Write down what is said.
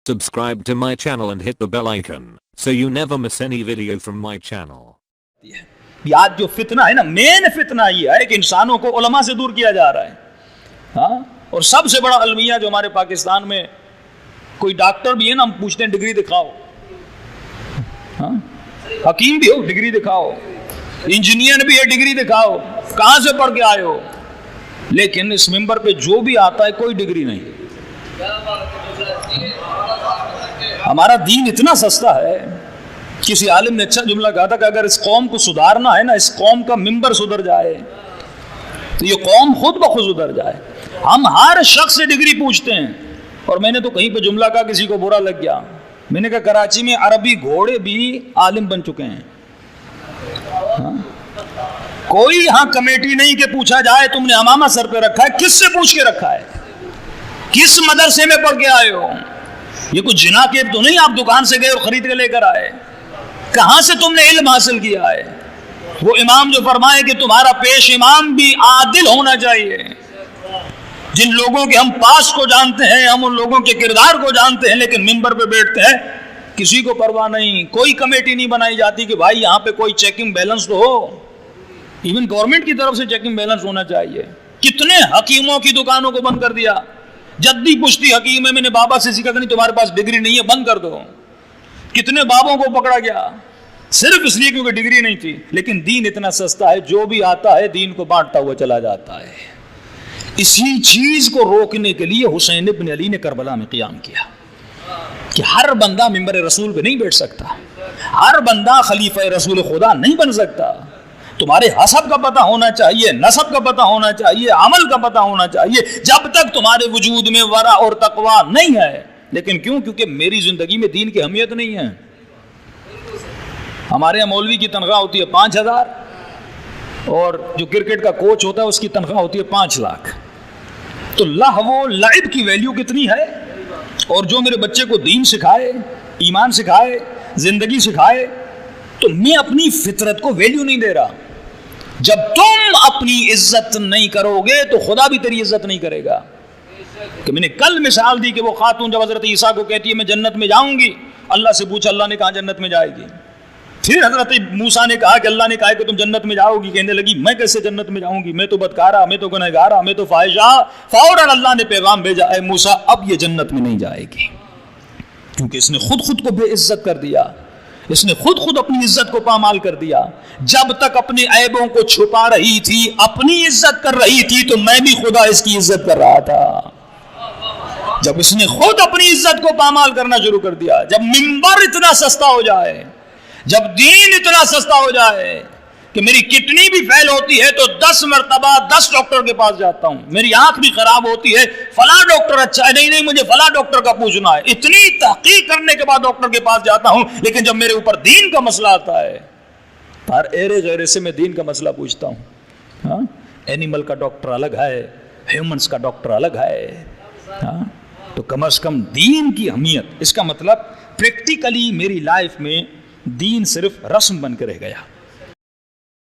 Subscribe to my channel and hit the bell icon so you never miss any video from my channel. आज जो फितना है ना, main फितना ये है कि इंसानों को उलमा से दूर किया जा रहा है। हाँ, और सबसे बड़ा अलमिया जो हमारे पाकिस्तान में, कोई डॉक्टर भी है ना, हम पूछते हैं डिग्री दिखाओ। हाँ, हकीम भी हो डिग्री दिखाओ, इंजीनियर भी है डिग्री दिखाओ, कहां से पढ़ के आए हो। लेकिन इस मिंबर पे जो भी आता है कोई डिग्री नहीं। हमारा दीन इतना सस्ता है। किसी आलिम ने अच्छा जुमला कहा था कि अगर इस कौम को सुधारना है ना, इस कौम का मिंबर सुधर जाए तो ये कौम खुद ब खुद सुधर जाए। हम हर शख्स से डिग्री पूछते हैं। और मैंने तो कहीं पे जुमला कहा, किसी को बुरा लग गया। मैंने कहा कराची में अरबी घोड़े भी आलिम बन चुके हैं। हाँ? कोई यहां कमेटी नहीं कि पूछा जाए तुमने अमामा सर पे रखा है, किससे पूछ के रखा है, किस मदरसे में पढ़ के आए हो। ये कुछ जिना के तो नहीं आप दुकान से गए और खरीद के लेकर आए। कहां से तुमने इल्म हासिल किया है। वो इमाम जो फरमाए कि तुम्हारा पेश इमाम भी आदिल होना चाहिए। जिन लोगों के हम पास को जानते हैं, हम उन लोगों के किरदार को जानते हैं, लेकिन मिंबर पे बैठते हैं, किसी को परवाह नहीं। कोई कमेटी नहीं बनाई जाती कि भाई यहाँ पे कोई चेकिंग बैलेंस तो हो। इवन गवर्नमेंट की तरफ से चेकिंग बैलेंस होना चाहिए। कितने हकीमों की दुकानों को बंद कर दिया। जद्दी पुश्ती हकीम है, मैंने बाबा से सीखा कि नहीं तुम्हारे पास डिग्री नहीं है, बंद कर दो। कितने बाबों को पकड़ा गया सिर्फ इसलिए क्योंकि डिग्री नहीं थी। लेकिन दीन इतना सस्ता है, जो भी आता है दीन को बांटता हुआ चला जाता है। इसी चीज को रोकने के लिए हुसैन इब्न अली ने करबला में क़ियाम किया कि हर बंदा मिंबर रसूल पे नहीं बैठ सकता, हर बंदा खलीफा रसूल खुदा नहीं बन सकता। तुम्हारे हसब का पता होना चाहिए, नसब का पता होना चाहिए, अमल का पता होना चाहिए, जब तक तुम्हारे वजूद में वरा और तकवा नहीं है। लेकिन क्यों? क्योंकि मेरी जिंदगी में दीन की अहमियत नहीं है। हमारे यहाँ मौलवी की तनख्वाह होती है 5,000 और जो क्रिकेट का कोच होता है उसकी तनख्वाह होती है 5 लाख। तो लहवो लाइब की वैल्यू कितनी है। और जो मेरे बच्चे को दीन सिखाए, ईमान सिखाए, जिंदगी सिखाए, तो मैं अपनी फितरत को वैल्यू नहीं दे रहा। जब तुम अपनी इज्जत नहीं करोगे तो खुदा भी तेरी इज्जत नहीं करेगा। कि मैंने कल मिसाल दी कि वो खातून जब हजरत ईसा को कहती है मैं जन्नत में जाऊंगी, अल्लाह से पूछा, अल्लाह ने कहा जन्नत में जाएगी। फिर हजरत मूसा ने कहा कि अल्लाह ने कहा कि तुम जन्नत में जाओगी। कहने लगी मैं कैसे जन्नत में जाऊंगी, मैं तो बदकारा, मैं तो गुनहगारा, मैं तो फाहिशा। फौरन अल्लाह ने पैगाम भेजा, ऐ मूसा अब ये जन्नत में नहीं जाएगी, क्योंकि इसने खुद को बेइज्जत कर दिया। इसने खुद अपनी इज्जत को पामाल कर दिया। जब तक अपने ऐबों को छुपा रही थी, अपनी इज्जत कर रही थी, तो मैं भी खुदा इसकी इज्जत कर रहा था। जब इसने खुद अपनी इज्जत को पामाल करना शुरू कर दिया, जब मिंबर इतना सस्ता हो जाए, जब दीन इतना सस्ता हो जाए कि मेरी किडनी भी फेल होती है तो 10 मरतबा 10 डॉक्टर के पास जाता हूं, मेरी आंख भी खराब होती है, फला डॉक्टर अच्छा है, नहीं मुझे फला डॉक्टर का पूछना है, इतनी तहकीक करने के बाद डॉक्टर के पास जाता हूं। लेकिन जब मेरे ऊपर दीन का मसला आता है, हर एरे गैरे से मैं दीन का मसला पूछता हूं। हाँ, एनिमल का डॉक्टर अलग है, ह्यूमंस का डॉक्टर अलग है। हाँ, तो कम से कम दीन की अहमियत, इसका मतलब प्रैक्टिकली मेरी लाइफ में दीन सिर्फ रस्म बन के रह गया।